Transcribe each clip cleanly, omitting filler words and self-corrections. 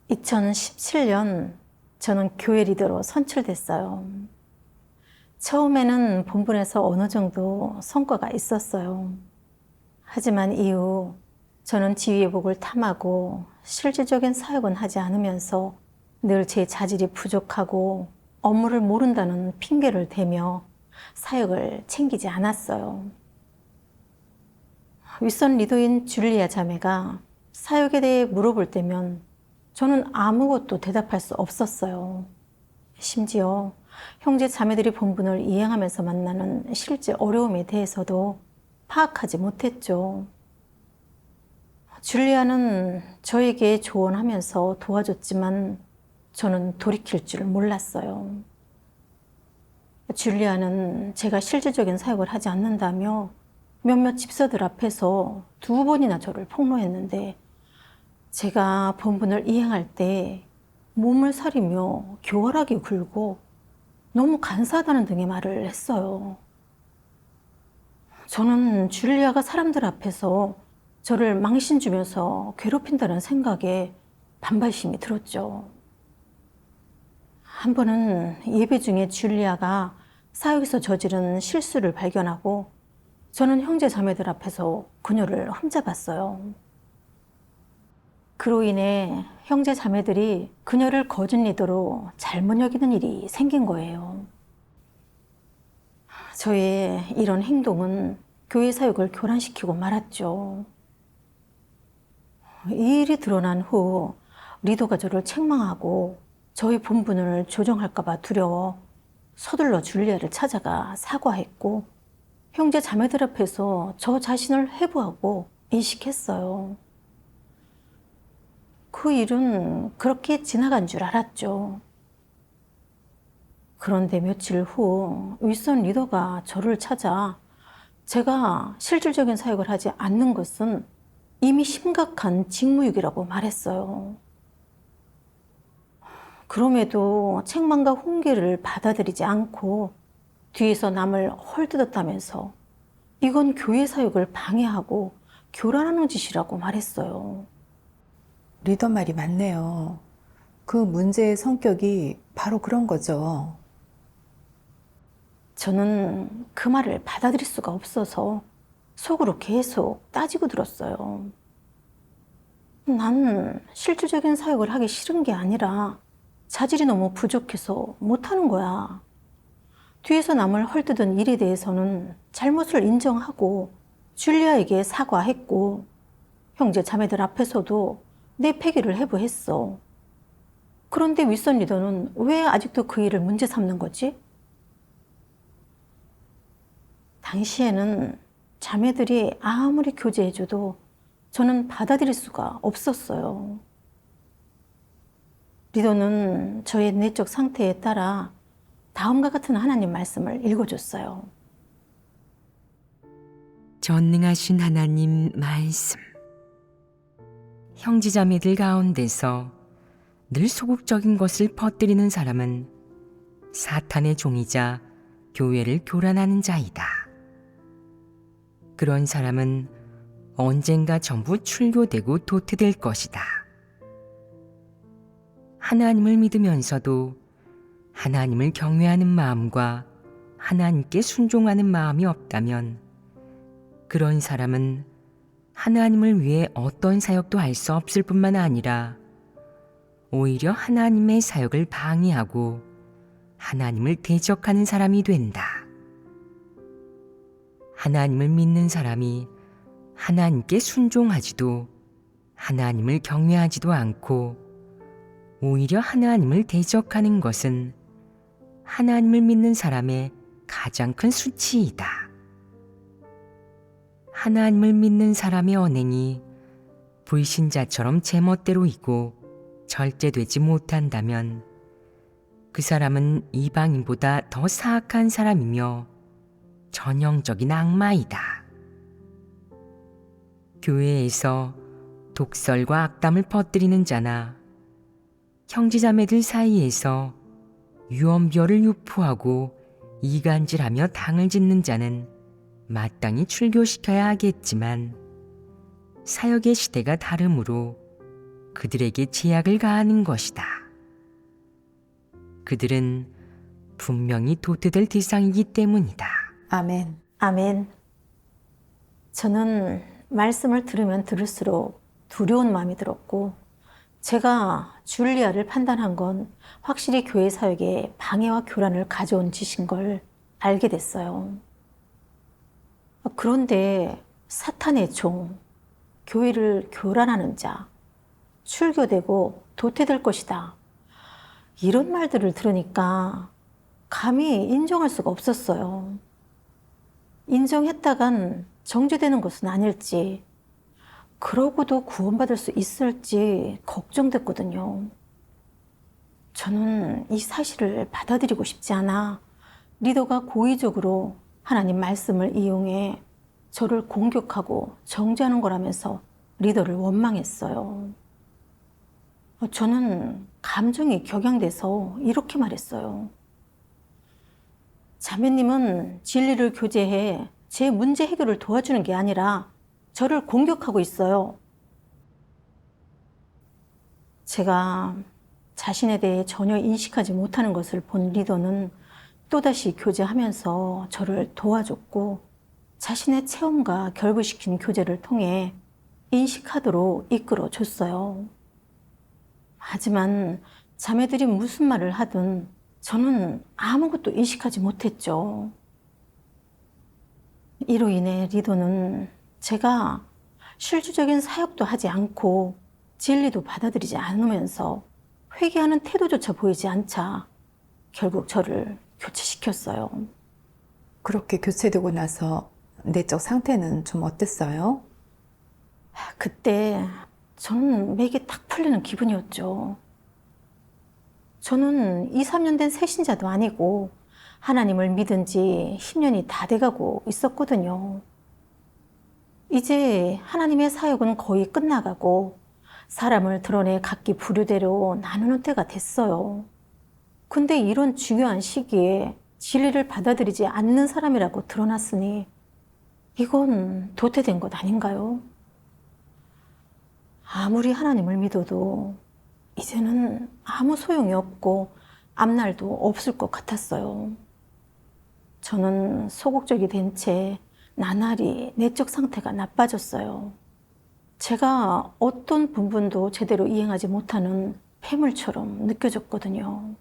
2017년 저는 교회 리더로 선출됐어요. 처음에는 본분에서 어느 정도 성과가 있었어요. 하지만 이후 저는 지위의 복을 탐하고 실질적인 사역은 하지 않으면서 늘 제 자질이 부족하고 업무를 모른다는 핑계를 대며 사역을 챙기지 않았어요. 윗선 리더인 줄리아 자매가 사역에 대해 물어볼 때면 저는 아무것도 대답할 수 없었어요. 심지어 형제 자매들이 본분을 이행하면서 만나는 실제 어려움에 대해서도 파악하지 못했죠. 줄리아는 저에게 조언하면서 도와줬지만 저는 돌이킬 줄 몰랐어요. 줄리아는 제가 실질적인 사역을 하지 않는다며 몇몇 집사들 앞에서 2번이나 저를 폭로했는데 제가 본분을 이행할 때 몸을 사리며 교활하게 굴고 너무 간사하다는 등의 말을 했어요. 저는 줄리아가 사람들 앞에서 저를 망신 주면서 괴롭힌다는 생각에 반발심이 들었죠. 한 번은 예배 중에 줄리아가 사역에서 저지른 실수를 발견하고 저는 형제 자매들 앞에서 그녀를 흠잡았어요. 그로 인해 형제 자매들이 그녀를 거짓 리더로 잘못 여기는 일이 생긴 거예요. 저의 이런 행동은 교회 사역을 교란시키고 말았죠. 이 일이 드러난 후 리더가 저를 책망하고 저의 본분을 조정할까 봐 두려워 서둘러 줄리아를 찾아가 사과했고 형제 자매들 앞에서 저 자신을 회부하고 인식했어요. 그 일은 그렇게 지나간 줄 알았죠. 그런데 며칠 후 윗선 리더가 저를 찾아 제가 실질적인 사역을 하지 않는 것은 이미 심각한 직무유기라고 말했어요. 그럼에도 책망과 훈계를 받아들이지 않고 뒤에서 남을 헐뜯었다면서 이건 교회 사역을 방해하고 교란하는 짓이라고 말했어요. 리더 말이 맞네요. 그 문제의 성격이 바로 그런 거죠. 저는 그 말을 받아들일 수가 없어서 속으로 계속 따지고 들었어요. 난 실질적인 사역을 하기 싫은 게 아니라 자질이 너무 부족해서 못하는 거야. 뒤에서 남을 헐뜯은 일에 대해서는 잘못을 인정하고 줄리아에게 사과했고 형제 자매들 앞에서도 내 패기를 회부했어. 그런데 윗선 리더는 왜 아직도 그 일을 문제 삼는 거지? 당시에는 자매들이 아무리 교제해줘도 저는 받아들일 수가 없었어요. 리더는 저의 내적 상태에 따라 다음과 같은 하나님 말씀을 읽어줬어요. 전능하신 하나님 말씀. 형제자매들 가운데서 늘 소극적인 것을 퍼뜨리는 사람은 사탄의 종이자 교회를 교란하는 자이다. 그런 사람은 언젠가 전부 출교되고 도태될 것이다. 하나님을 믿으면서도 하나님을 경외하는 마음과 하나님께 순종하는 마음이 없다면 그런 사람은 하나님을 위해 어떤 사역도 할 수 없을 뿐만 아니라 오히려 하나님의 사역을 방해하고 하나님을 대적하는 사람이 된다. 하나님을 믿는 사람이 하나님께 순종하지도 하나님을 경외하지도 않고 오히려 하나님을 대적하는 것은 하나님을 믿는 사람의 가장 큰 수치이다. 하나님을 믿는 사람의 언행이 불신자처럼 제멋대로이고 절제되지 못한다면 그 사람은 이방인보다 더 사악한 사람이며 전형적인 악마이다. 교회에서 독설과 악담을 퍼뜨리는 자나 형제자매들 사이에서 유언비어를 유포하고 이간질하며 당을 짓는 자는 마땅히 출교시켜야 하겠지만 사역의 시대가 다르므로 그들에게 제약을 가하는 것이다. 그들은 분명히 도태될 대상이기 때문이다. 아멘. 아멘. 저는 말씀을 들으면 들을수록 두려운 마음이 들었고, 제가 줄리아를 판단한 건 확실히 교회 사역에 방해와 교란을 가져온 짓인 걸 알게 됐어요. 그런데 사탄의 종, 교회를 교란하는 자, 출교되고 도태될 것이다, 이런 말들을 들으니까 감히 인정할 수가 없었어요. 인정했다간 정죄되는 것은 아닐지, 그러고도 구원받을 수 있을지 걱정됐거든요. 저는 이 사실을 받아들이고 싶지 않아 리더가 고의적으로 하나님 말씀을 이용해 저를 공격하고 정죄하는 거라면서 리더를 원망했어요. 저는 감정이 격양돼서 이렇게 말했어요. 자매님은 진리를 교제해 제 문제 해결을 도와주는 게 아니라 저를 공격하고 있어요. 제가 자신에 대해 전혀 인식하지 못하는 것을 본 리더는 또다시 교제하면서 저를 도와줬고, 자신의 체험과 결부시킨 교제를 통해 인식하도록 이끌어줬어요. 하지만 자매들이 무슨 말을 하든 저는 아무것도 인식하지 못했죠. 이로 인해 리더는 제가 실질적인 사역도 하지 않고 진리도 받아들이지 않으면서 회개하는 태도조차 보이지 않자 결국 저를 교체시켰어요. 그렇게 교체되고 나서 내적 상태는 좀 어땠어요? 그때 저는 맥이 탁 풀리는 기분이었죠. 저는 2, 3년 된 새신자도 아니고 하나님을 믿은 지 10년이 다 돼가고 있었거든요. 이제 하나님의 사역은 거의 끝나가고 사람을 드러내 각기 부류대로 나누는 때가 됐어요. 근데 이런 중요한 시기에 진리를 받아들이지 않는 사람이라고 드러났으니 이건 도태된 것 아닌가요? 아무리 하나님을 믿어도 이제는 아무 소용이 없고 앞날도 없을 것 같았어요. 저는 소극적이 된 채 나날이 내적 상태가 나빠졌어요. 제가 어떤 부분도 제대로 이행하지 못하는 폐물처럼 느껴졌거든요.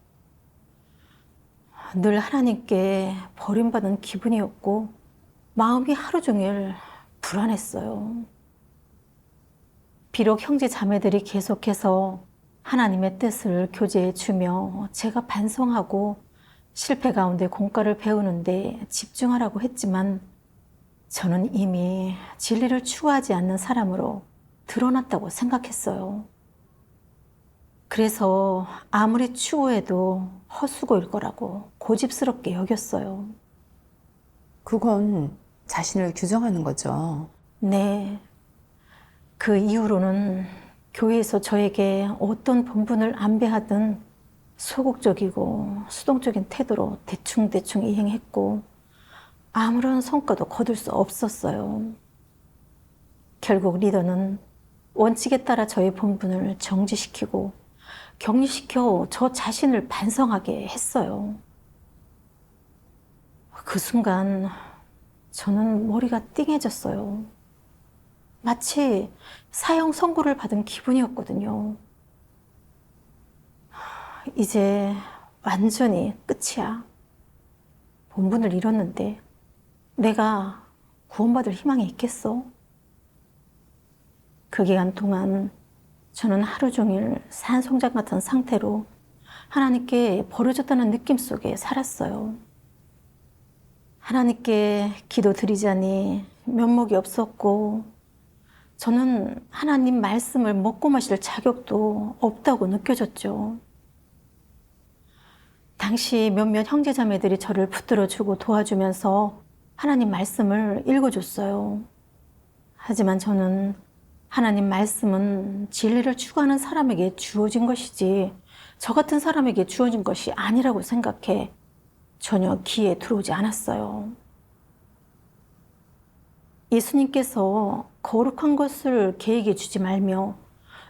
늘 하나님께 버림받은 기분이었고 마음이 하루 종일 불안했어요. 비록 형제 자매들이 계속해서 하나님의 뜻을 교제해 주며 제가 반성하고 실패 가운데 공과를 배우는데 집중하라고 했지만 저는 이미 진리를 추구하지 않는 사람으로 드러났다고 생각했어요. 그래서 아무리 추구해도 헛수고일 거라고 고집스럽게 여겼어요. 그건 자신을 규정하는 거죠. 네. 그 이후로는 교회에서 저에게 어떤 본분을 안배하든 소극적이고 수동적인 태도로 대충대충 이행했고 아무런 성과도 거둘 수 없었어요. 결국 리더는 원칙에 따라 저의 본분을 정지시키고 격리시켜 저 자신을 반성하게 했어요. 그 순간 저는 머리가 띵해졌어요. 마치 사형 선고를 받은 기분이었거든요. 이제 완전히 끝이야. 본분을 잃었는데 내가 구원받을 희망이 있겠어? 그 기간 동안 저는 하루 종일 산송장 같은 상태로 하나님께 버려졌다는 느낌 속에 살았어요. 하나님께 기도 드리자니 면목이 없었고 저는 하나님 말씀을 먹고 마실 자격도 없다고 느껴졌죠. 당시 몇몇 형제자매들이 저를 붙들어주고 도와주면서 하나님 말씀을 읽어줬어요. 하지만 저는 하나님 말씀은 진리를 추구하는 사람에게 주어진 것이지 저 같은 사람에게 주어진 것이 아니라고 생각해 전혀 귀에 들어오지 않았어요. 예수님께서 거룩한 것을 개에게 주지 말며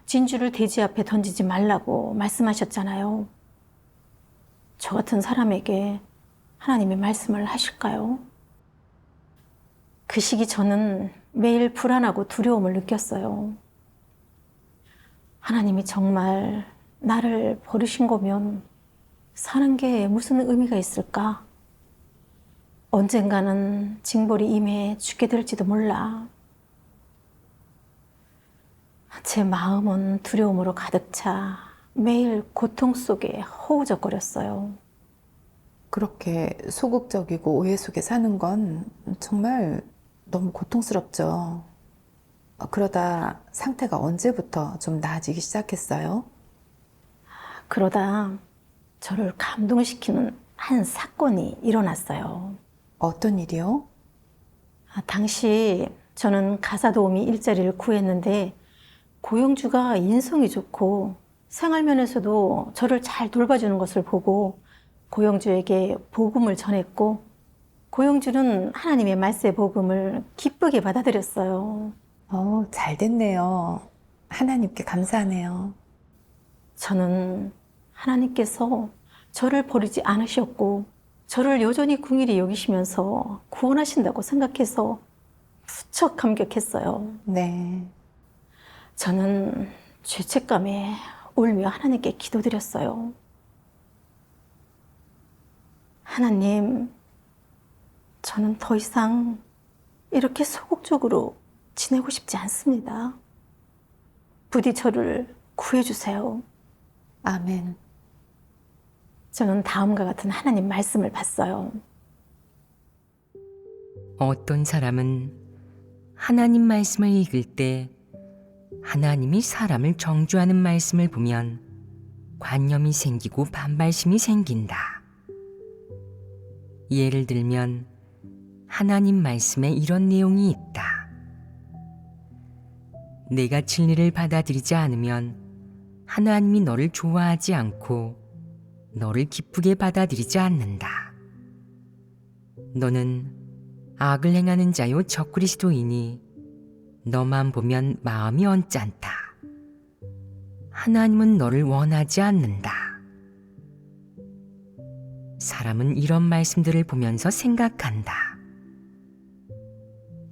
진주를 돼지 앞에 던지지 말라고 말씀하셨잖아요. 저 같은 사람에게 하나님이 말씀을 하실까요? 그 시기 저는 매일 불안하고 두려움을 느꼈어요. 하나님이 정말 나를 버리신 거면 사는 게 무슨 의미가 있을까? 언젠가는 징벌이 임해 죽게 될지도 몰라. 제 마음은 두려움으로 가득 차 매일 고통 속에 허우적거렸어요. 그렇게 소극적이고 오해 속에 사는 건 정말 너무 고통스럽죠. 그러다 상태가 언제부터 좀 나아지기 시작했어요? 그러다 저를 감동시키는 한 사건이 일어났어요. 어떤 일이요? 당시 저는 가사 도우미 일자리를 구했는데 고용주가 인성이 좋고 생활면에서도 저를 잘 돌봐주는 것을 보고 고용주에게 복음을 전했고 고용주는 하나님의 말씀의 복음을 기쁘게 받아들였어요. 잘 됐네요. 하나님께 감사하네요. 저는 하나님께서 저를 버리지 않으셨고 저를 여전히 궁일이 여기시면서 구원하신다고 생각해서 무척 감격했어요. 네. 저는 죄책감에 울며 하나님께 기도드렸어요. 하나님, 저는 더 이상 이렇게 소극적으로 지내고 싶지 않습니다. 부디 저를 구해주세요. 아멘. 저는 다음과 같은 하나님 말씀을 봤어요. 어떤 사람은 하나님 말씀을 읽을 때 하나님이 사람을 정죄하는 말씀을 보면 관념이 생기고 반발심이 생긴다. 예를 들면 하나님 말씀에 이런 내용이 있다. 내가 진리를 받아들이지 않으면 하나님이 너를 좋아하지 않고 너를 기쁘게 받아들이지 않는다. 너는 악을 행하는 자요 적그리스도이니 너만 보면 마음이 언짢다. 하나님은 너를 원하지 않는다. 사람은 이런 말씀들을 보면서 생각한다.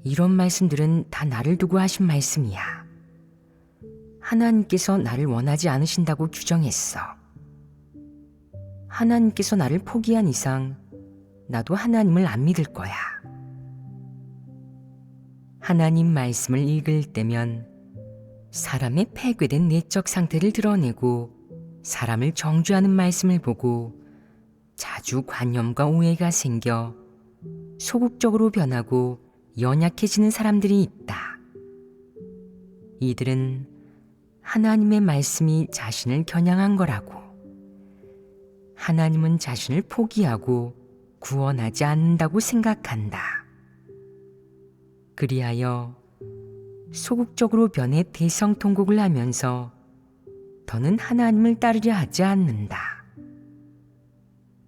이런 말씀들은 다 나를 두고 하신 말씀이야. 하나님께서 나를 원하지 않으신다고 규정했어. 하나님께서 나를 포기한 이상 나도 하나님을 안 믿을 거야. 하나님 말씀을 읽을 때면 사람의 폐괴된 내적 상태를 드러내고 사람을 정죄하는 말씀을 보고 자주 관념과 오해가 생겨 소극적으로 변하고 연약해지는 사람들이 있다. 이들은 하나님의 말씀이 자신을 겨냥한 거라고. 하나님은 자신을 포기하고 구원하지 않는다고 생각한다. 그리하여 소극적으로 변해 대성통곡을 하면서 더는 하나님을 따르려 하지 않는다.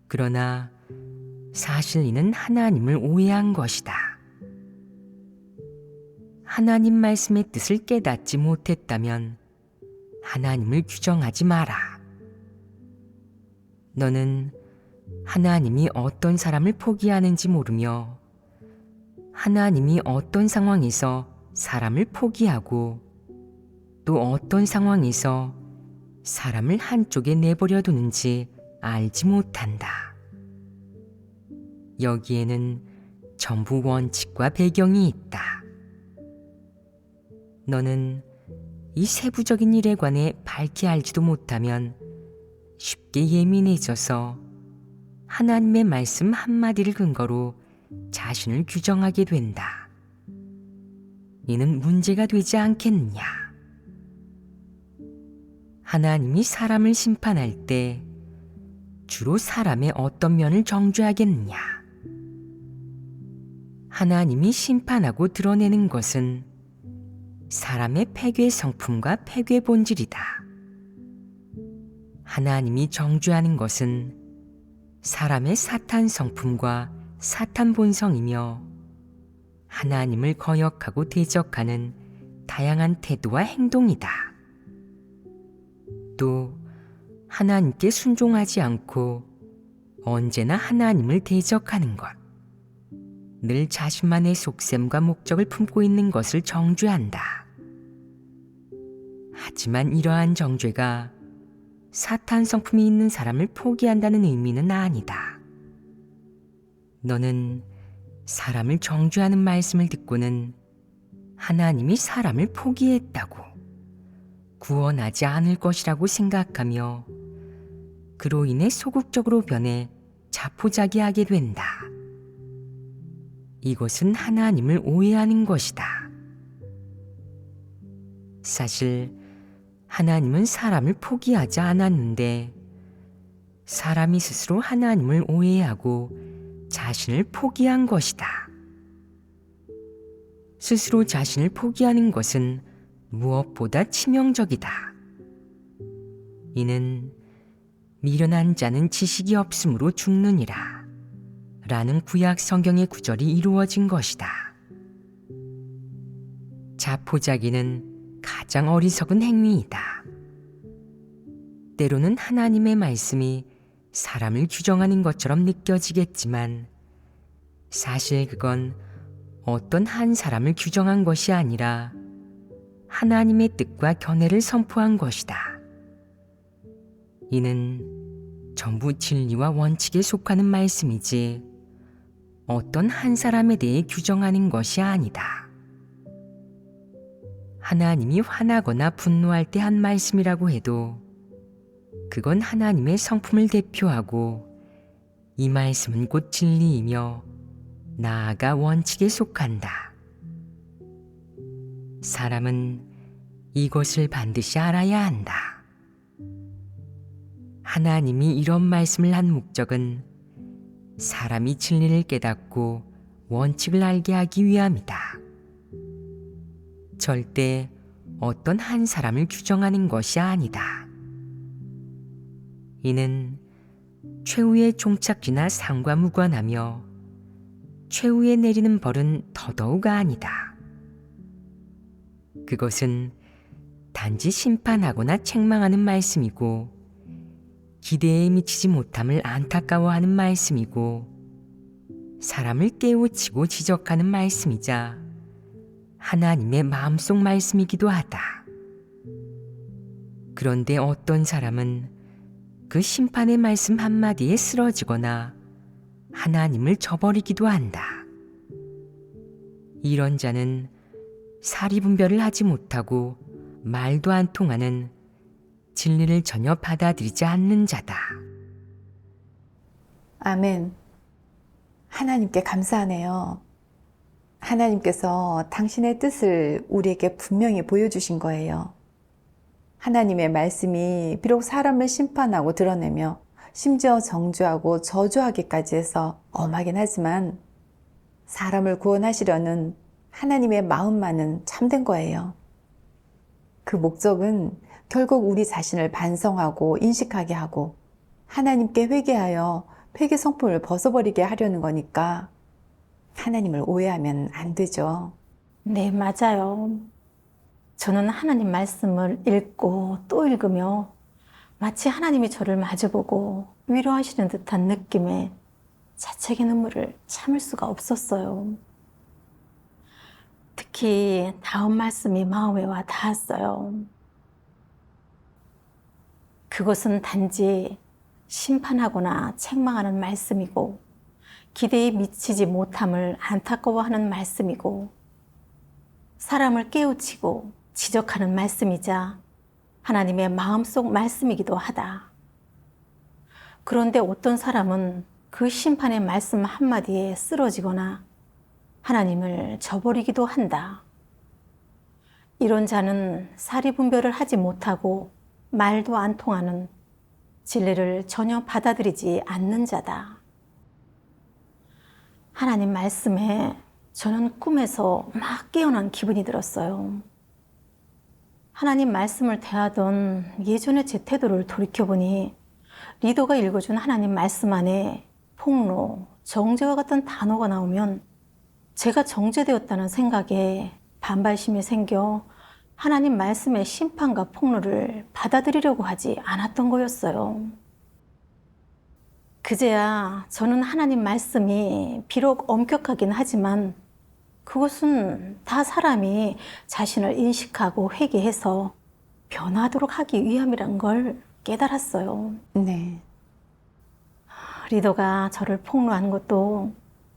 그러나 사실 이는 하나님을 오해한 것이다. 하나님 말씀의 뜻을 깨닫지 못했다면 하나님을 규정하지 마라. 너는 하나님이 어떤 사람을 포기하는지 모르며 하나님이 어떤 상황에서 사람을 포기하고 또 어떤 상황에서 사람을 한쪽에 내버려 두는지 알지 못한다. 여기에는 전부 원칙과 배경이 있다. 너는 이 세부적인 일에 관해 밝히 알지도 못하면 쉽게 예민해져서 하나님의 말씀 한마디를 근거로 자신을 규정하게 된다. 이는 문제가 되지 않겠느냐? 하나님이 사람을 심판할 때 주로 사람의 어떤 면을 정죄하겠느냐? 하나님이 심판하고 드러내는 것은 사람의 폐괴 성품과 폐괴 본질이다. 하나님이 정죄하는 것은 사람의 사탄 성품과 사탄 본성이며 하나님을 거역하고 대적하는 다양한 태도와 행동이다. 또 하나님께 순종하지 않고 언제나 하나님을 대적하는 것, 늘 자신만의 속셈과 목적을 품고 있는 것을 정죄한다. 하지만 이러한 정죄가 사탄 성품이 있는 사람을 포기한다는 의미는 아니다. 너는 사람을 정죄하는 말씀을 듣고는 하나님이 사람을 포기했다고, 구원하지 않을 것이라고 생각하며 그로 인해 소극적으로 변해 자포자기하게 된다. 이것은 하나님을 오해하는 것이다. 사실 하나님은 사람을 포기하지 않았는데 사람이 스스로 하나님을 오해하고 자신을 포기한 것이다. 스스로 자신을 포기하는 것은 무엇보다 치명적이다. 이는 미련한 자는 지식이 없으므로 죽느니라 라는 구약 성경의 구절이 이루어진 것이다. 자포자기는 가장 어리석은 행위이다. 때로는 하나님의 말씀이 사람을 규정하는 것처럼 느껴지겠지만 사실 그건 어떤 한 사람을 규정한 것이 아니라 하나님의 뜻과 견해를 선포한 것이다. 이는 전부 진리와 원칙에 속하는 말씀이지 어떤 한 사람에 대해 규정하는 것이 아니다. 하나님이 화나거나 분노할 때 한 말씀이라고 해도 그건 하나님의 성품을 대표하고 이 말씀은 곧 진리이며 나아가 원칙에 속한다. 사람은 이것을 반드시 알아야 한다. 하나님이 이런 말씀을 한 목적은 사람이 진리를 깨닫고 원칙을 알게 하기 위함이다. 절대 어떤 한 사람을 규정하는 것이 아니다. 이는 최후의 종착지나 상과 무관하며 최후에 내리는 벌은 더더욱 아니다. 그것은 단지 심판하거나 책망하는 말씀이고 기대에 미치지 못함을 안타까워하는 말씀이고 사람을 깨우치고 지적하는 말씀이자 하나님의 마음속 말씀이기도 하다. 그런데 어떤 사람은 그 심판의 말씀 한마디에 쓰러지거나 하나님을 저버리기도 한다. 이런 자는 사리분별을 하지 못하고 말도 안 통하는 진리를 전혀 받아들이지 않는 자다. 아멘. 하나님께 감사하네요. 하나님께서 당신의 뜻을 우리에게 분명히 보여주신 거예요. 하나님의 말씀이 비록 사람을 심판하고 드러내며 심지어 정죄하고 저주하기까지 해서 엄하긴 하지만 사람을 구원하시려는 하나님의 마음만은 참된 거예요. 그 목적은 결국 우리 자신을 반성하고 인식하게 하고 하나님께 회개하여 회개 성품을 벗어버리게 하려는 거니까 하나님을 오해하면 안 되죠. 네, 맞아요. 저는 하나님 말씀을 읽고 또 읽으며 마치 하나님이 저를 마주보고 위로하시는 듯한 느낌에 자책의 눈물을 참을 수가 없었어요. 특히 다음 말씀이 마음에 와 닿았어요. 그것은 단지 심판하거나 책망하는 말씀이고 기대에 미치지 못함을 안타까워하는 말씀이고 사람을 깨우치고 지적하는 말씀이자 하나님의 마음속 말씀이기도 하다. 그런데 어떤 사람은 그 심판의 말씀 한마디에 쓰러지거나 하나님을 저버리기도 한다. 이런 자는 사리분별을 하지 못하고 말도 안 통하는 진리를 전혀 받아들이지 않는 자다. 하나님 말씀에 저는 꿈에서 막 깨어난 기분이 들었어요. 하나님 말씀을 대하던 예전의 제 태도를 돌이켜보니 리더가 읽어준 하나님 말씀 안에 폭로, 정죄와 같은 단어가 나오면 제가 정죄되었다는 생각에 반발심이 생겨 하나님 말씀의 심판과 폭로를 받아들이려고 하지 않았던 거였어요. 그제야 저는 하나님 말씀이 비록 엄격하긴 하지만 그것은 다 사람이 자신을 인식하고 회개해서 변화하도록 하기 위함이란 걸 깨달았어요. 네. 리더가 저를 폭로한 것도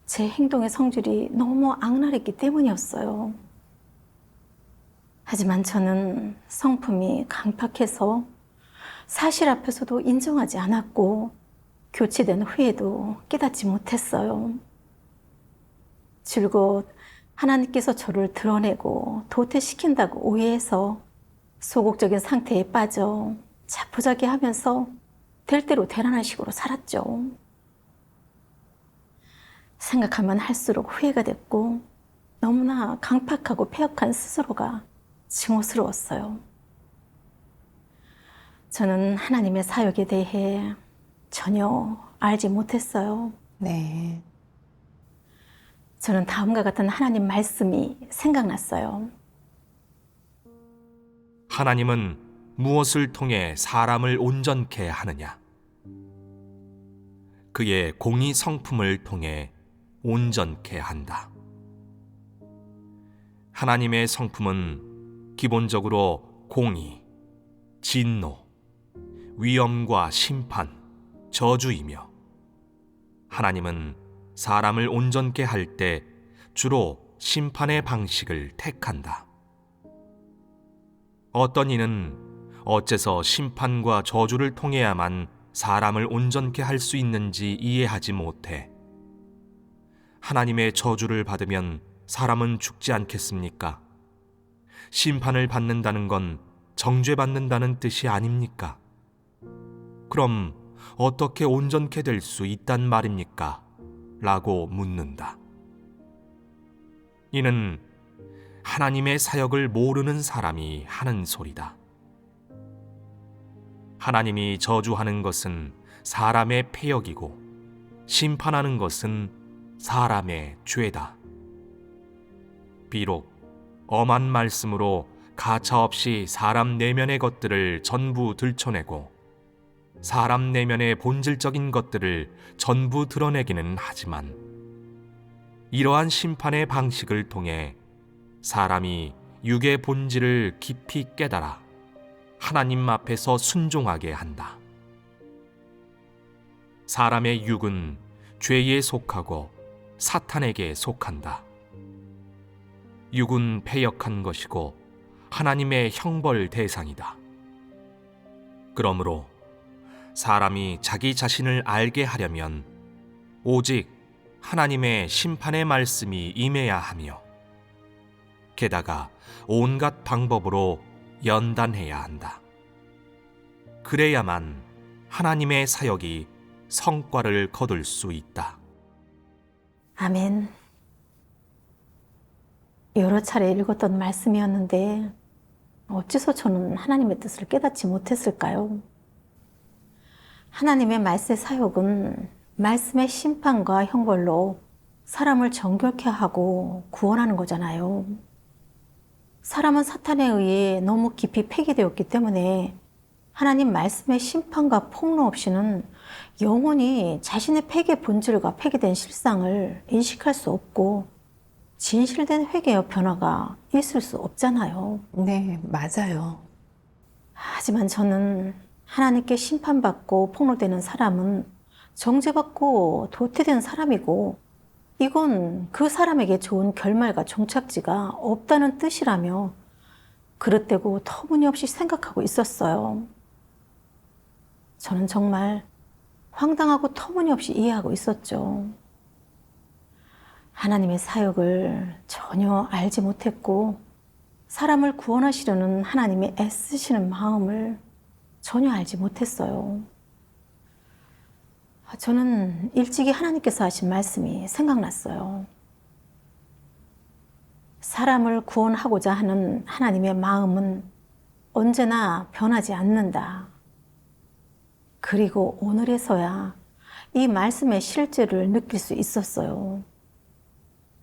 제 행동의 성질이 너무 악랄했기 때문이었어요. 하지만 저는 성품이 강팍해서 사실 앞에서도 인정하지 않았고 교체된 후에도 깨닫지 못했어요. 줄곧 하나님께서 저를 드러내고 도태시킨다고 오해해서 소극적인 상태에 빠져 자포자기하면서 될 대로 되라는 식으로 살았죠. 생각하면 할수록 후회가 됐고 너무나 강팍하고 패역한 스스로가 증오스러웠어요. 저는 하나님의 사역에 대해 전혀 알지 못했어요. 네. 저는 다음과 같은 하나님 말씀이 생각났어요. 하나님은 무엇을 통해 사람을 온전케 하느냐? 그의 공의 성품을 통해 온전케 한다. 하나님의 성품은 기본적으로 공의, 진노, 위엄과 심판, 저주이며 하나님은 사람을 온전케 할 때 주로 심판의 방식을 택한다. 어떤 이는 어째서 심판과 저주를 통해야만 사람을 온전케 할 수 있는지 이해하지 못해 하나님의 저주를 받으면 사람은 죽지 않겠습니까? 심판을 받는다는 건 정죄받는다는 뜻이 아닙니까? 그럼 어떻게 온전케 될 수 있단 말입니까? 라고 묻는다. 이는 하나님의 사역을 모르는 사람이 하는 소리다. 하나님이 저주하는 것은 사람의 패역이고 심판하는 것은 사람의 죄다. 비록 엄한 말씀으로 가차없이 사람 내면의 것들을 전부 들춰내고 사람 내면의 본질적인 것들을 전부 드러내기는 하지만 이러한 심판의 방식을 통해 사람이 육의 본질을 깊이 깨달아 하나님 앞에서 순종하게 한다. 사람의 육은 죄에 속하고 사탄에게 속한다. 육은 패역한 것이고 하나님의 형벌 대상이다. 그러므로 사람이 자기 자신을 알게 하려면 오직 하나님의 심판의 말씀이 임해야 하며 게다가 온갖 방법으로 연단해야 한다. 그래야만 하나님의 사역이 성과를 거둘 수 있다. 아멘. 여러 차례 읽었던 말씀이었는데 어째서 저는 하나님의 뜻을 깨닫지 못했을까요? 하나님의 말세 사역은 말씀의 심판과 형벌로 사람을 정결케 하고 구원하는 거잖아요. 사람은 사탄에 의해 너무 깊이 폐기되었기 때문에 하나님 말씀의 심판과 폭로 없이는 영원히 자신의 폐기의 본질과 폐기된 실상을 인식할 수 없고 진실된 회개와 변화가 있을 수 없잖아요. 네, 맞아요. 하지만 저는 하나님께 심판받고 폭로되는 사람은 정죄받고 도태된 사람이고 이건 그 사람에게 좋은 결말과 종착지가 없다는 뜻이라며 그릇되고 터무니없이 생각하고 있었어요. 저는 정말 황당하고 터무니없이 이해하고 있었죠. 하나님의 사역을 전혀 알지 못했고 사람을 구원하시려는 하나님의 애쓰시는 마음을 전혀 알지 못했어요. 저는 일찍이 하나님께서 하신 말씀이 생각났어요. 사람을 구원하고자 하는 하나님의 마음은 언제나 변하지 않는다. 그리고 오늘에서야 이 말씀의 실제를 느낄 수 있었어요.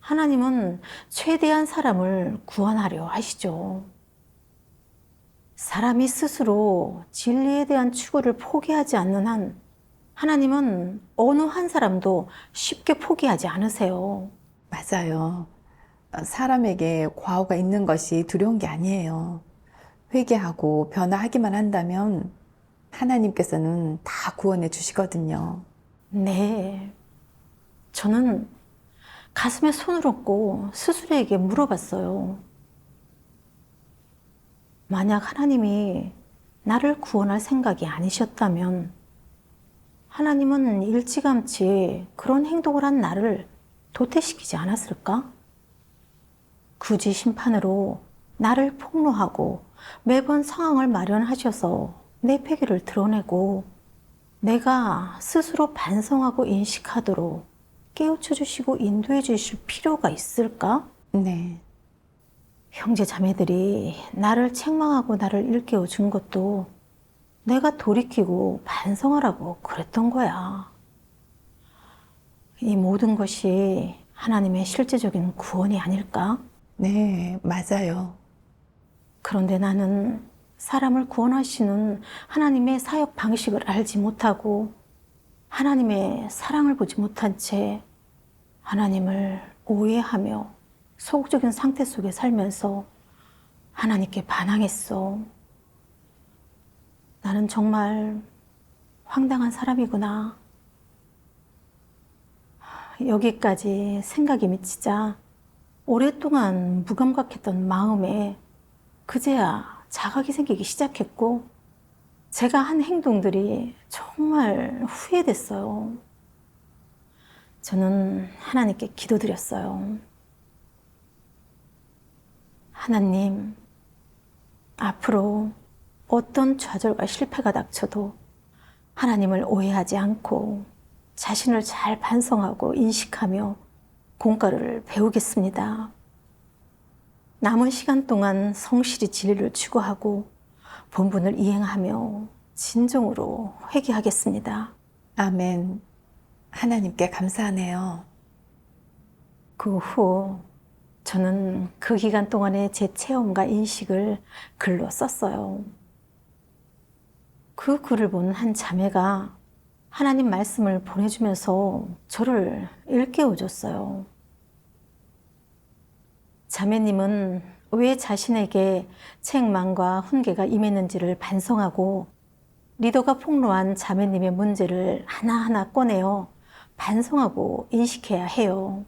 하나님은 최대한 사람을 구원하려 하시죠. 사람이 스스로 진리에 대한 추구를 포기하지 않는 한 하나님은 어느 한 사람도 쉽게 포기하지 않으세요. 맞아요. 사람에게 과오가 있는 것이 두려운 게 아니에요. 회개하고 변화하기만 한다면 하나님께서는 다 구원해 주시거든요. 네. 저는 가슴에 손을 얹고 스스로에게 물어봤어요. 만약 하나님이 나를 구원할 생각이 아니셨다면 하나님은 일찌감치 그런 행동을 한 나를 도태시키지 않았을까? 굳이 심판으로 나를 폭로하고 매번 상황을 마련하셔서 내 패기를 드러내고 내가 스스로 반성하고 인식하도록 깨우쳐 주시고 인도해 주실 필요가 있을까? 네, 형제 자매들이 나를 책망하고 나를 일깨워 준 것도 내가 돌이키고 반성하라고 그랬던 거야. 이 모든 것이 하나님의 실제적인 구원이 아닐까? 네, 맞아요. 그런데 나는 사람을 구원하시는 하나님의 사역 방식을 알지 못하고 하나님의 사랑을 보지 못한 채 하나님을 오해하며 소극적인 상태 속에 살면서 하나님께 반항했어. 나는 정말 황당한 사람이구나. 여기까지 생각이 미치자 오랫동안 무감각했던 마음에 그제야 자각이 생기기 시작했고 제가 한 행동들이 정말 후회됐어요. 저는 하나님께 기도드렸어요. 하나님, 앞으로 어떤 좌절과 실패가 닥쳐도 하나님을 오해하지 않고 자신을 잘 반성하고 인식하며 공과를 배우겠습니다. 남은 시간 동안 성실히 진리를 추구하고 본분을 이행하며 진정으로 회개하겠습니다. 아멘. 하나님께 감사하네요. 그 후 저는 그 기간 동안의 제 체험과 인식을 글로 썼어요. 그 글을 본 한 자매가 하나님 말씀을 보내주면서 저를 일깨워줬어요. 자매님은 왜 자신에게 책망과 훈계가 임했는지를 반성하고 리더가 폭로한 자매님의 문제를 하나하나 꺼내어 반성하고 인식해야 해요.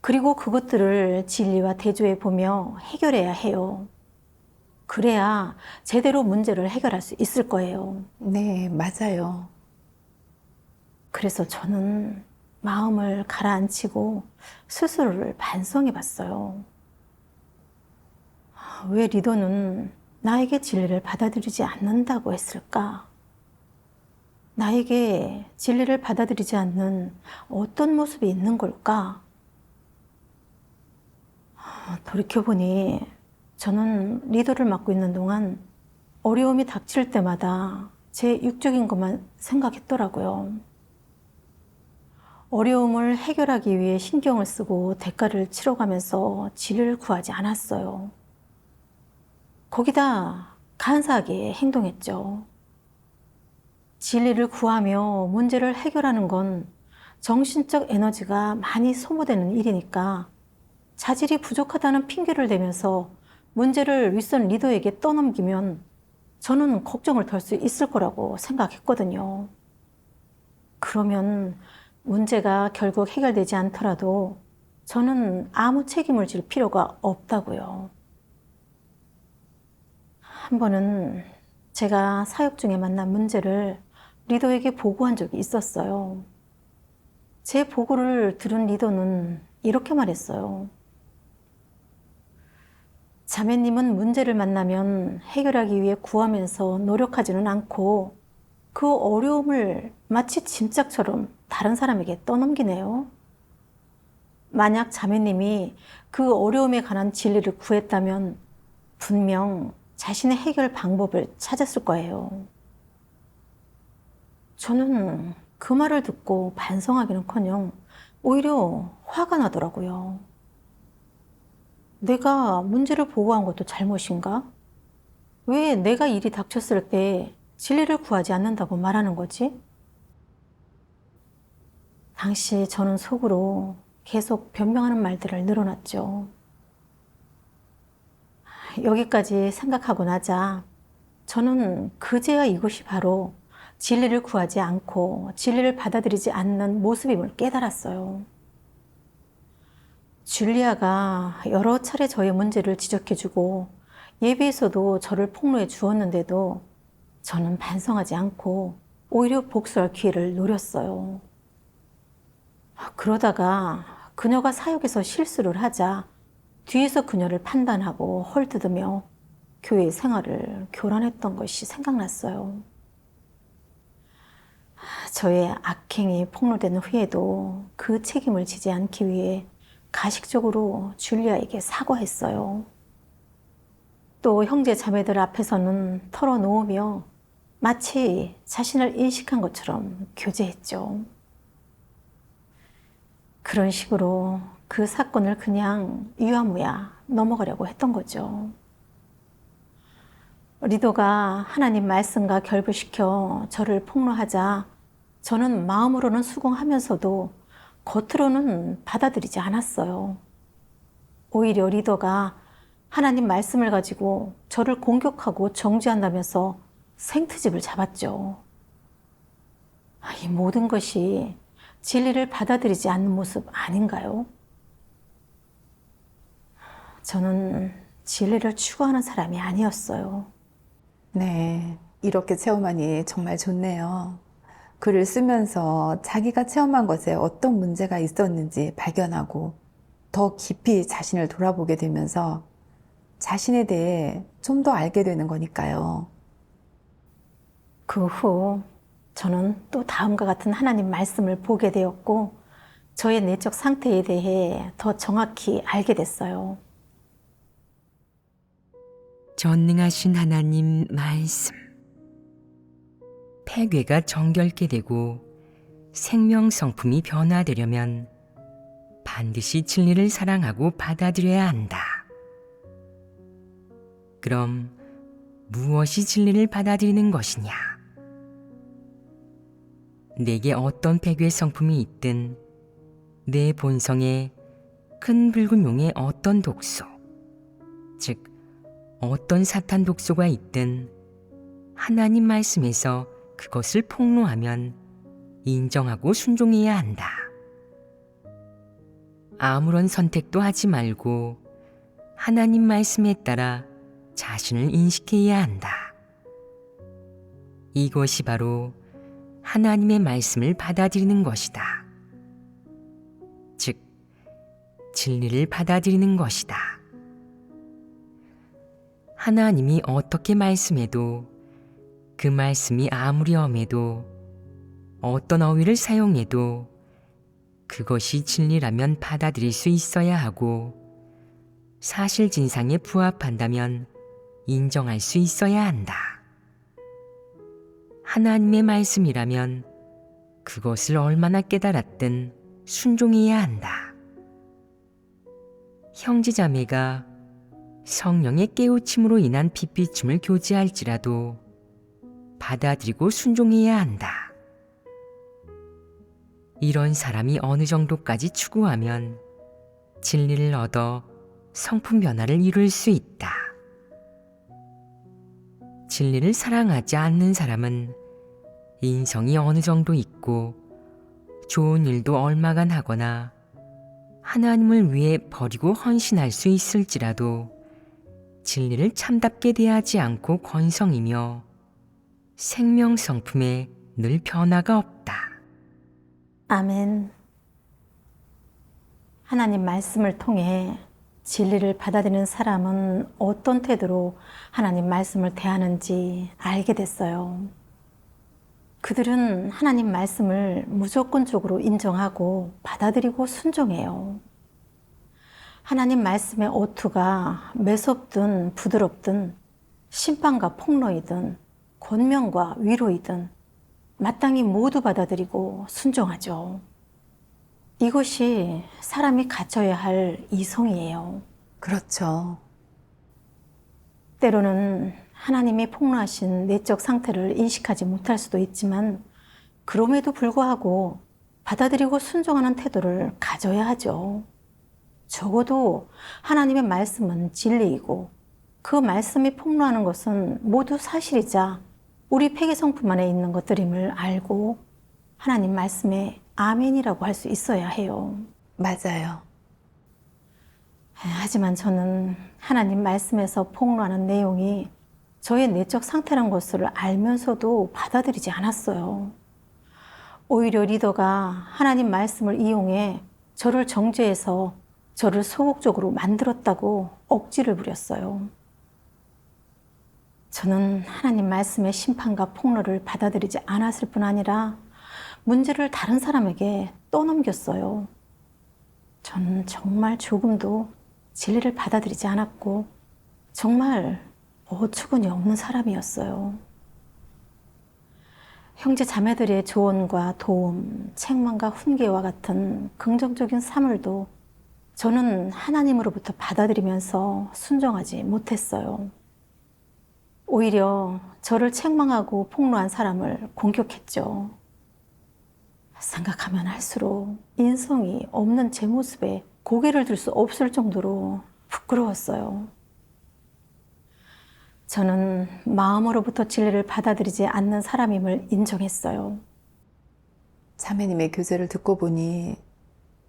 그리고 그것들을 진리와 대조해 보며 해결해야 해요. 그래야 제대로 문제를 해결할 수 있을 거예요. 네, 맞아요. 그래서 저는 마음을 가라앉히고 스스로를 반성해 봤어요. 왜 리더는 나에게 진리를 받아들이지 않는다고 했을까? 나에게 진리를 받아들이지 않는 어떤 모습이 있는 걸까? 돌이켜보니 저는 리더를 맡고 있는 동안 어려움이 닥칠 때마다 제 육적인 것만 생각했더라고요. 어려움을 해결하기 위해 신경을 쓰고 대가를 치러가면서 진리를 구하지 않았어요. 거기다 간사하게 행동했죠. 진리를 구하며 문제를 해결하는 건 정신적 에너지가 많이 소모되는 일이니까 자질이 부족하다는 핑계를 대면서 문제를 윗선 리더에게 떠넘기면 저는 걱정을 덜 수 있을 거라고 생각했거든요. 그러면 문제가 결국 해결되지 않더라도 저는 아무 책임을 질 필요가 없다고요. 한 번은 제가 사역 중에 만난 문제를 리더에게 보고한 적이 있었어요. 제 보고를 들은 리더는 이렇게 말했어요. 자매님은 문제를 만나면 해결하기 위해 구하면서 노력하지는 않고 그 어려움을 마치 짐짝처럼 다른 사람에게 떠넘기네요. 만약 자매님이 그 어려움에 관한 진리를 구했다면 분명 자신의 해결 방법을 찾았을 거예요. 저는 그 말을 듣고 반성하기는커녕 오히려 화가 나더라고요. 내가 문제를 보고한 것도 잘못인가? 왜 내가 일이 닥쳤을 때 진리를 구하지 않는다고 말하는 거지? 당시 저는 속으로 계속 변명하는 말들을 늘어놨죠. 여기까지 생각하고 나자 저는 그제야 이것이 바로 진리를 구하지 않고 진리를 받아들이지 않는 모습임을 깨달았어요. 줄리아가 여러 차례 저의 문제를 지적해주고 예배에서도 저를 폭로해 주었는데도 저는 반성하지 않고 오히려 복수할 기회를 노렸어요. 그러다가 그녀가 사역에서 실수를 하자 뒤에서 그녀를 판단하고 헐뜯으며 교회 생활을 교란했던 것이 생각났어요. 저의 악행이 폭로된 후에도 그 책임을 지지 않기 위해 가식적으로 줄리아에게 사과했어요. 또 형제 자매들 앞에서는 털어놓으며 마치 자신을 인식한 것처럼 교제했죠. 그런 식으로 그 사건을 그냥 유야무야 넘어가려고 했던 거죠. 리더가 하나님 말씀과 결부시켜 저를 폭로하자 저는 마음으로는 수긍하면서도 겉으로는 받아들이지 않았어요. 오히려 리더가 하나님 말씀을 가지고 저를 공격하고 정죄한다면서 생트집을 잡았죠. 이 모든 것이 진리를 받아들이지 않는 모습 아닌가요? 저는 진리를 추구하는 사람이 아니었어요. 네, 이렇게 체험하니 정말 좋네요. 글을 쓰면서 자기가 체험한 것에 어떤 문제가 있었는지 발견하고 더 깊이 자신을 돌아보게 되면서 자신에 대해 좀 더 알게 되는 거니까요. 그 후 저는 또 다음과 같은 하나님 말씀을 보게 되었고 저의 내적 상태에 대해 더 정확히 알게 됐어요. 전능하신 하나님 말씀. 폐괴가 정결케 되고 생명 성품이 변화되려면 반드시 진리를 사랑하고 받아들여야 한다. 그럼 무엇이 진리를 받아들이는 것이냐? 내게 어떤 폐괴 성품이 있든 내 본성에 큰 붉은 용의 어떤 독소, 즉 어떤 사탄 독소가 있든 하나님 말씀에서 그것을 폭로하면 인정하고 순종해야 한다. 아무런 선택도 하지 말고 하나님 말씀에 따라 자신을 인식해야 한다. 이것이 바로 하나님의 말씀을 받아들이는 것이다. 즉, 진리를 받아들이는 것이다. 하나님이 어떻게 말씀해도 그 말씀이 아무리 엄해도 어떤 어휘를 사용해도 그것이 진리라면 받아들일 수 있어야 하고 사실 진상에 부합한다면 인정할 수 있어야 한다. 하나님의 말씀이라면 그것을 얼마나 깨달았든 순종해야 한다. 형제자매가 성령의 깨우침으로 인한 핏비춤을 교제할지라도 받아들이고 순종해야 한다. 이런 사람이 어느 정도까지 추구하면 진리를 얻어 성품 변화를 이룰 수 있다. 진리를 사랑하지 않는 사람은 인성이 어느 정도 있고 좋은 일도 얼마간 하거나 하나님을 위해 버리고 헌신할 수 있을지라도 진리를 참답게 대하지 않고 건성이며 생명 성품에 늘 변화가 없다. 아멘. 하나님 말씀을 통해 진리를 받아들이는 사람은 어떤 태도로 하나님 말씀을 대하는지 알게 됐어요. 그들은 하나님 말씀을 무조건적으로 인정하고 받아들이고 순종해요. 하나님 말씀의 어투가 매섭든 부드럽든 심판과 폭로이든 권면과 위로이든 마땅히 모두 받아들이고 순종하죠. 이것이 사람이 갖춰야 할 이성이에요. 그렇죠. 때로는 하나님이 폭로하신 내적 상태를 인식하지 못할 수도 있지만 그럼에도 불구하고 받아들이고 순종하는 태도를 가져야 하죠. 적어도 하나님의 말씀은 진리이고 그 말씀이 폭로하는 것은 모두 사실이자 우리 폐기성품 안에 있는 것들임을 알고 하나님 말씀에 아멘이라고 할 수 있어야 해요. 맞아요. 하지만 저는 하나님 말씀에서 폭로하는 내용이 저의 내적 상태란 것을 알면서도 받아들이지 않았어요. 오히려 리더가 하나님 말씀을 이용해 저를 정죄해서 저를 소극적으로 만들었다고 억지를 부렸어요. 저는 하나님 말씀의 심판과 폭로를 받아들이지 않았을 뿐 아니라 문제를 다른 사람에게 떠넘겼어요. 저는 정말 조금도 진리를 받아들이지 않았고 정말 어처구니 없는 사람이었어요. 형제 자매들의 조언과 도움, 책망과 훈계와 같은 긍정적인 사물도 저는 하나님으로부터 받아들이면서 순종하지 못했어요. 오히려 저를 책망하고 폭로한 사람을 공격했죠. 생각하면 할수록 인성이 없는 제 모습에 고개를 들 수 없을 정도로 부끄러웠어요. 저는 마음으로부터 진리를 받아들이지 않는 사람임을 인정했어요. 자매님의 교제를 듣고 보니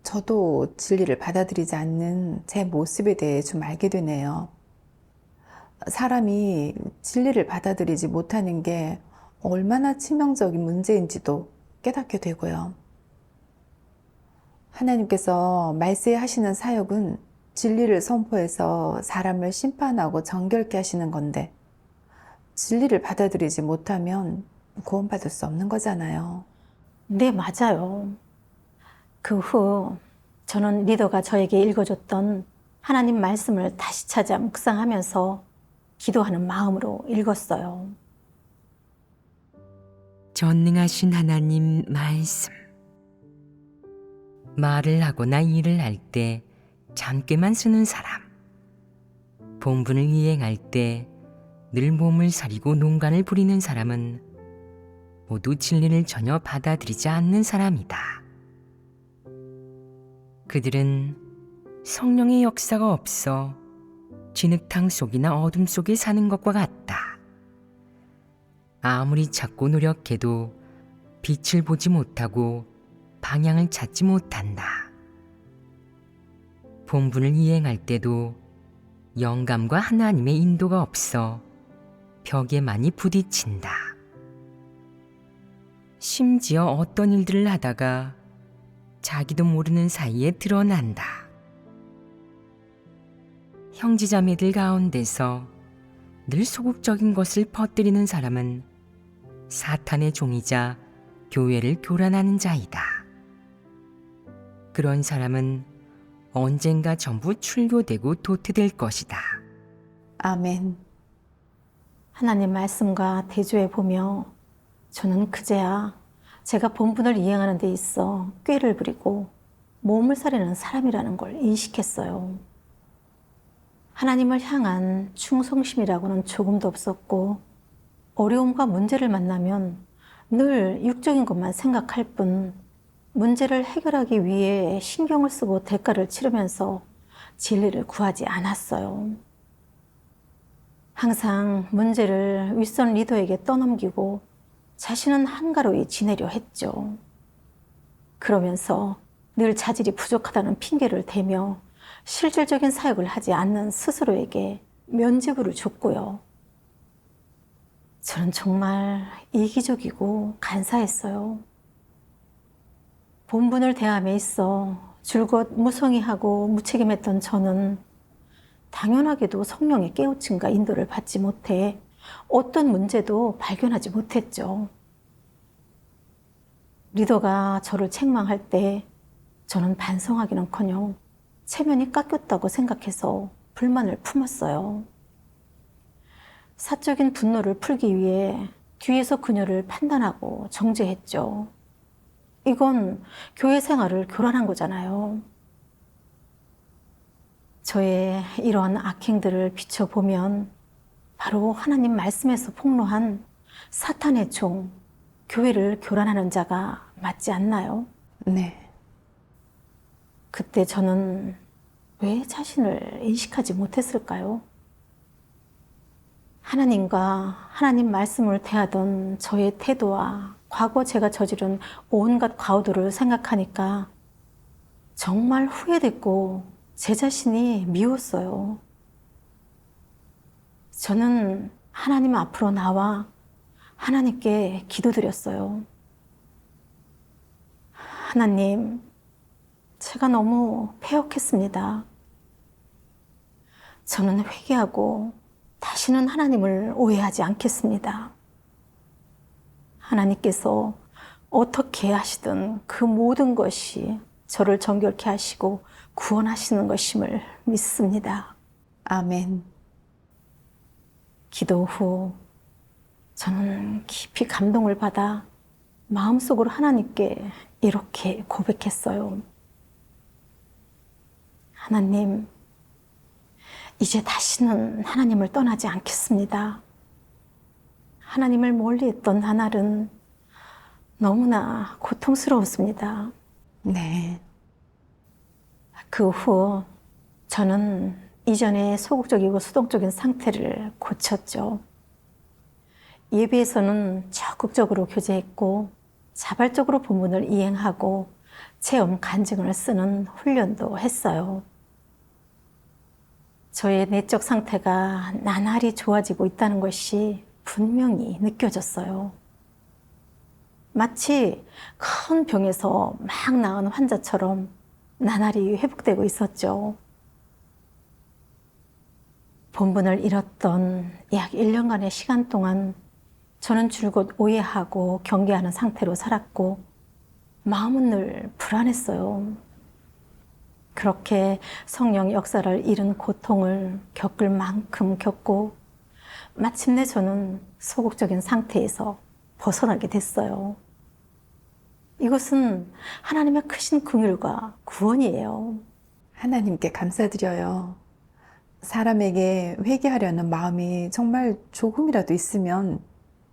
저도 진리를 받아들이지 않는 제 모습에 대해 좀 알게 되네요. 사람이 진리를 받아들이지 못하는 게 얼마나 치명적인 문제인지도 깨닫게 되고요. 하나님께서 말세하시는 사역은 진리를 선포해서 사람을 심판하고 정결케 하시는 건데 진리를 받아들이지 못하면 구원받을 수 없는 거잖아요. 네, 맞아요. 그 후 저는 리더가 저에게 읽어줬던 하나님 말씀을 다시 찾아 묵상하면서 기도하는 마음으로 읽었어요. 전능하신 하나님 말씀. 말을 하거나 일을 할 때 잠깨만 쓰는 사람, 본분을 이행할 때 늘 몸을 사리고 농간을 부리는 사람은 모두 진리를 전혀 받아들이지 않는 사람이다. 그들은 성령의 역사가 없어 진흙탕 속이나 어둠 속에 사는 것과 같다. 아무리 찾고 노력해도 빛을 보지 못하고 방향을 찾지 못한다. 본분을 이행할 때도 영감과 하나님의 인도가 없어 벽에 많이 부딪힌다. 심지어 어떤 일들을 하다가 자기도 모르는 사이에 드러난다. 형제자매들 가운데서 늘 소극적인 것을 퍼뜨리는 사람은 사탄의 종이자 교회를 교란하는 자이다. 그런 사람은 언젠가 전부 출교되고 도태될 것이다. 아멘. 하나님 말씀과 대조해 보며 저는 그제야 제가 본분을 이행하는 데 있어 꾀를 부리고 몸을 사리는 사람이라는 걸 인식했어요. 하나님을 향한 충성심이라고는 조금도 없었고 어려움과 문제를 만나면 늘 육적인 것만 생각할 뿐 문제를 해결하기 위해 신경을 쓰고 대가를 치르면서 진리를 구하지 않았어요. 항상 문제를 윗선 리더에게 떠넘기고 자신은 한가로이 지내려 했죠. 그러면서 늘 자질이 부족하다는 핑계를 대며 실질적인 사역을 하지 않는 스스로에게 면죄부를 줬고요. 저는 정말 이기적이고 간사했어요. 본분을 대함에 있어 줄곧 무성의하고 무책임했던 저는 당연하게도 성령의 깨우침과 인도를 받지 못해 어떤 문제도 발견하지 못했죠. 리더가 저를 책망할 때 저는 반성하기는커녕 체면이 깎였다고 생각해서 불만을 품었어요. 사적인 분노를 풀기 위해 뒤에서 그녀를 판단하고 정죄했죠. 이건 교회 생활을 교란한 거잖아요. 저의 이러한 악행들을 비춰보면 바로 하나님 말씀에서 폭로한 사탄의 종, 교회를 교란하는 자가 맞지 않나요? 네. 그때 저는 왜 자신을 인식하지 못했을까요? 하나님과 하나님 말씀을 대하던 저의 태도와 과거 제가 저지른 온갖 과오들을 생각하니까 정말 후회됐고 제 자신이 미웠어요. 저는 하나님 앞으로 나와 하나님께 기도드렸어요. 하나님, 제가 너무 패역했습니다. 저는 회개하고 다시는 하나님을 오해하지 않겠습니다. 하나님께서 어떻게 하시든 그 모든 것이 저를 정결케 하시고 구원하시는 것임을 믿습니다. 아멘. 기도 후 저는 깊이 감동을 받아 마음속으로 하나님께 이렇게 고백했어요. 하나님, 이제 다시는 하나님을 떠나지 않겠습니다. 하나님을 멀리했던 나날은 너무나 고통스러웠습니다. 네. 그 후 저는 이전의 소극적이고 수동적인 상태를 고쳤죠. 예배에서는 적극적으로 교제했고 자발적으로 본문을 이행하고 체험 간증을 쓰는 훈련도 했어요. 저의 내적 상태가 나날이 좋아지고 있다는 것이 분명히 느껴졌어요. 마치 큰 병에서 막 나은 환자처럼 나날이 회복되고 있었죠. 본분을 잃었던 약 1년간의 시간 동안 저는 줄곧 오해하고 경계하는 상태로 살았고 마음은 늘 불안했어요. 그렇게 성령 역사를 잃은 고통을 겪을 만큼 겪고 마침내 저는 소극적인 상태에서 벗어나게 됐어요. 이것은 하나님의 크신 긍휼과 구원이에요. 하나님께 감사드려요. 사람에게 회개하려는 마음이 정말 조금이라도 있으면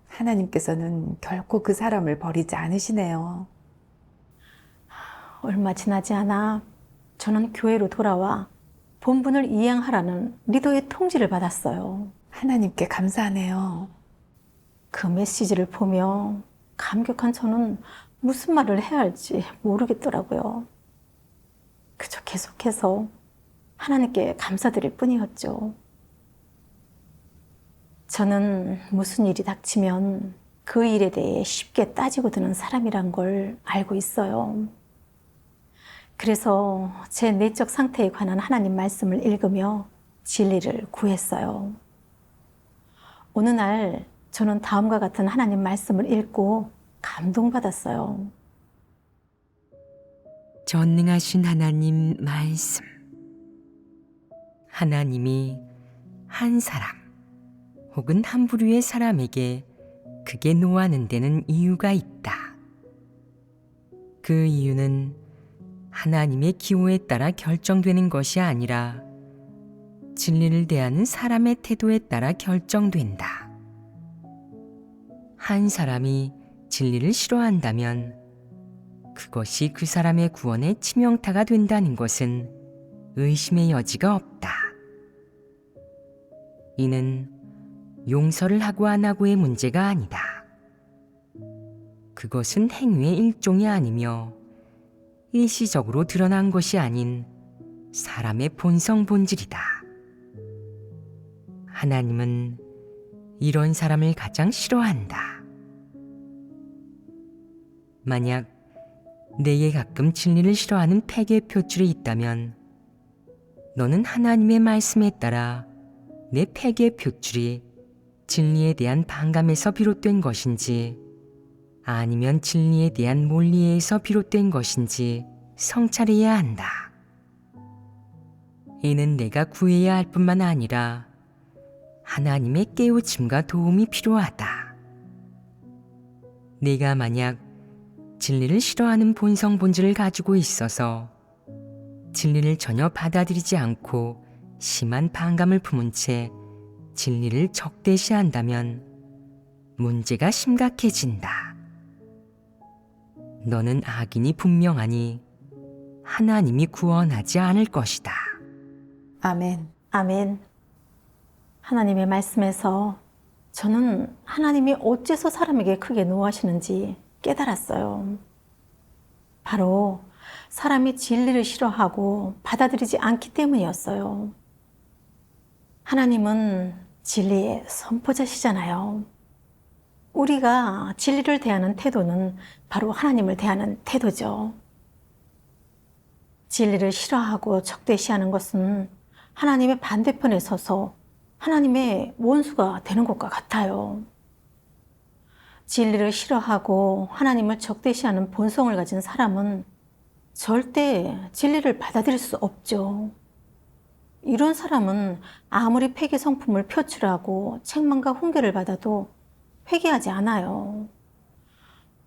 하나님께서는 결코 그 사람을 버리지 않으시네요. 얼마 지나지 않아 저는 교회로 돌아와 본분을 이행하라는 리더의 통지를 받았어요. 하나님께 감사하네요. 그 메시지를 보며 감격한 저는 무슨 말을 해야 할지 모르겠더라고요. 그저 계속해서 하나님께 감사드릴 뿐이었죠. 저는 무슨 일이 닥치면 그 일에 대해 쉽게 따지고 드는 사람이란 걸 알고 있어요. 그래서 제 내적 상태에 관한 하나님 말씀을 읽으며 진리를 구했어요. 어느 날 저는 다음과 같은 하나님 말씀을 읽고 감동받았어요. 전능하신 하나님 말씀. 하나님이 한 사람 혹은 한 부류의 사람에게 크게 노하는 데는 이유가 있다. 그 이유는 하나님의 기호에 따라 결정되는 것이 아니라 진리를 대하는 사람의 태도에 따라 결정된다. 한 사람이 진리를 싫어한다면 그것이 그 사람의 구원에 치명타가 된다는 것은 의심의 여지가 없다. 이는 용서를 하고 안 하고의 문제가 아니다. 그것은 행위의 일종이 아니며 일시적으로 드러난 것이 아닌 사람의 본성 본질이다. 하나님은 이런 사람을 가장 싫어한다. 만약 내게 가끔 진리를 싫어하는 폐괴 표출이 있다면 너는 하나님의 말씀에 따라 내 폐괴 표출이 진리에 대한 반감에서 비롯된 것인지 아니면 진리에 대한 몰리에서 비롯된 것인지 성찰해야 한다. 이는 내가 구해야 할 뿐만 아니라 하나님의 깨우침과 도움이 필요하다. 내가 만약 진리를 싫어하는 본성 본질을 가지고 있어서 진리를 전혀 받아들이지 않고 심한 반감을 품은 채 진리를 적대시한다면 문제가 심각해진다. 너는 악인이 분명하니 하나님이 구원하지 않을 것이다. 아멘. 아멘. 하나님의 말씀에서 저는 하나님이 어째서 사람에게 크게 노하시는지 깨달았어요. 바로 사람이 진리를 싫어하고 받아들이지 않기 때문이었어요. 하나님은 진리의 선포자시잖아요. 우리가 진리를 대하는 태도는 바로 하나님을 대하는 태도죠. 진리를 싫어하고 적대시하는 것은 하나님의 반대편에 서서 하나님의 원수가 되는 것과 같아요. 진리를 싫어하고 하나님을 적대시하는 본성을 가진 사람은 절대 진리를 받아들일 수 없죠. 이런 사람은 아무리 회개 성품을 표출하고 책망과 훈계를 받아도 회개하지 않아요.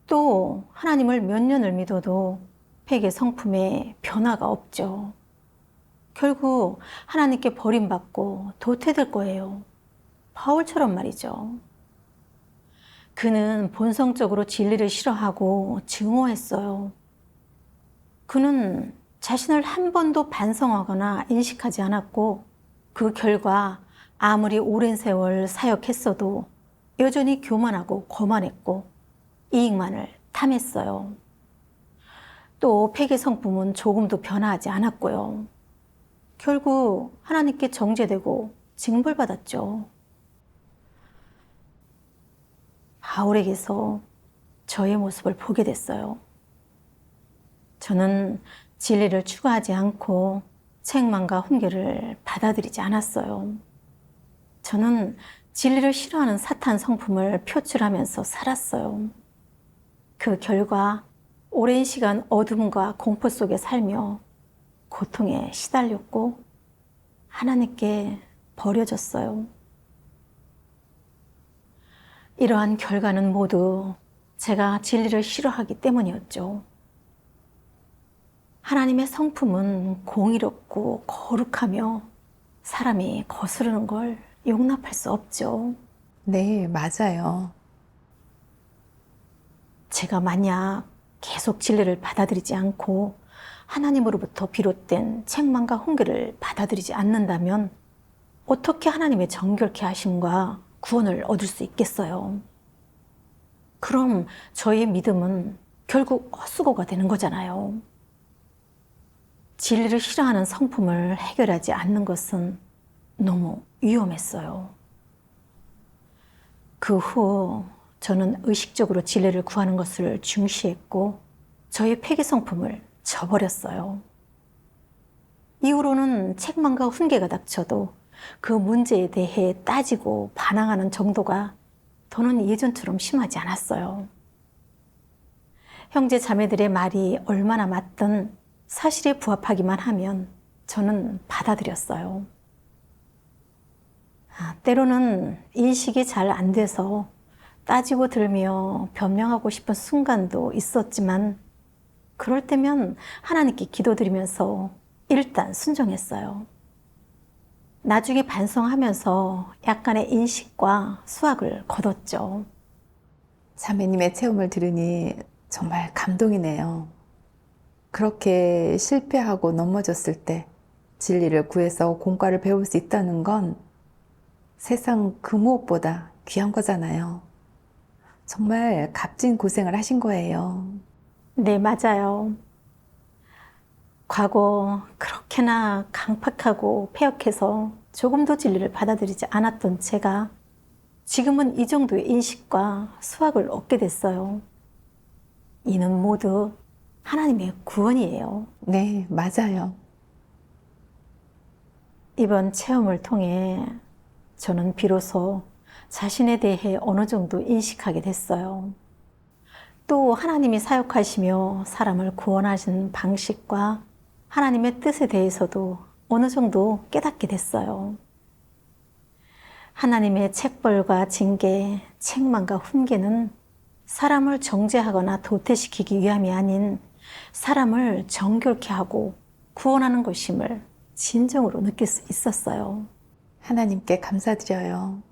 또 하나님을 몇 년을 믿어도 회개 성품에 변화가 없죠. 결국 하나님께 버림받고 도태될 거예요. 바울처럼 말이죠. 그는 본성적으로 진리를 싫어하고 증오했어요. 그는 자신을 한 번도 반성하거나 인식하지 않았고 그 결과 아무리 오랜 세월 사역했어도 여전히 교만하고 거만했고 이익만을 탐했어요. 또 회개 성품은 조금도 변화하지 않았고요. 결국 하나님께 정죄되고 징벌받았죠. 바울에게서 저의 모습을 보게 됐어요. 저는 진리를 추구하지 않고 책망과 훈계를 받아들이지 않았어요. 저는 진리를 싫어하는 사탄 성품을 표출하면서 살았어요. 그 결과 오랜 시간 어둠과 공포 속에 살며 고통에 시달렸고 하나님께 버려졌어요. 이러한 결과는 모두 제가 진리를 싫어하기 때문이었죠. 하나님의 성품은 공의롭고 거룩하며 사람이 거스르는 걸 용납할 수 없죠. 네, 맞아요. 제가 만약 계속 진리를 받아들이지 않고 하나님으로부터 비롯된 책망과 훈계를 받아들이지 않는다면 어떻게 하나님의 정결케 하심과 구원을 얻을 수 있겠어요? 그럼 저의 믿음은 결국 헛수고가 되는 거잖아요. 진리를 싫어하는 성품을 해결하지 않는 것은 너무 위험했어요. 그 후 저는 의식적으로 진리를 구하는 것을 중시했고 저의 회개 성품을 저버렸어요. 이후로는 책망과 훈계가 닥쳐도 그 문제에 대해 따지고 반항하는 정도가 더는 예전처럼 심하지 않았어요. 형제 자매들의 말이 얼마나 맞든 사실에 부합하기만 하면 저는 받아들였어요. 때로는 인식이 잘 안 돼서 따지고 들며 변명하고 싶은 순간도 있었지만 그럴 때면 하나님께 기도드리면서 일단 순종했어요. 나중에 반성하면서 약간의 인식과 수확을 거뒀죠. 자매님의 체험을 들으니 정말 감동이네요. 그렇게 실패하고 넘어졌을 때 진리를 구해서 공과를 배울 수 있다는 건 세상 그 무엇보다 귀한 거잖아요. 정말 값진 고생을 하신 거예요. 네, 맞아요. 과거 그렇게나 강팍하고 패역해서 조금도 진리를 받아들이지 않았던 제가 지금은 이 정도의 인식과 수확을 얻게 됐어요. 이는 모두 하나님의 구원이에요. 네, 맞아요. 이번 체험을 통해 저는 비로소 자신에 대해 어느 정도 인식하게 됐어요. 또 하나님이 사역하시며 사람을 구원하신 방식과 하나님의 뜻에 대해서도 어느 정도 깨닫게 됐어요. 하나님의 책벌과 징계, 책망과 훈계는 사람을 정죄하거나 도태시키기 위함이 아닌 사람을 정결케 하고 구원하는 것임을 진정으로 느낄 수 있었어요. 하나님께 감사드려요.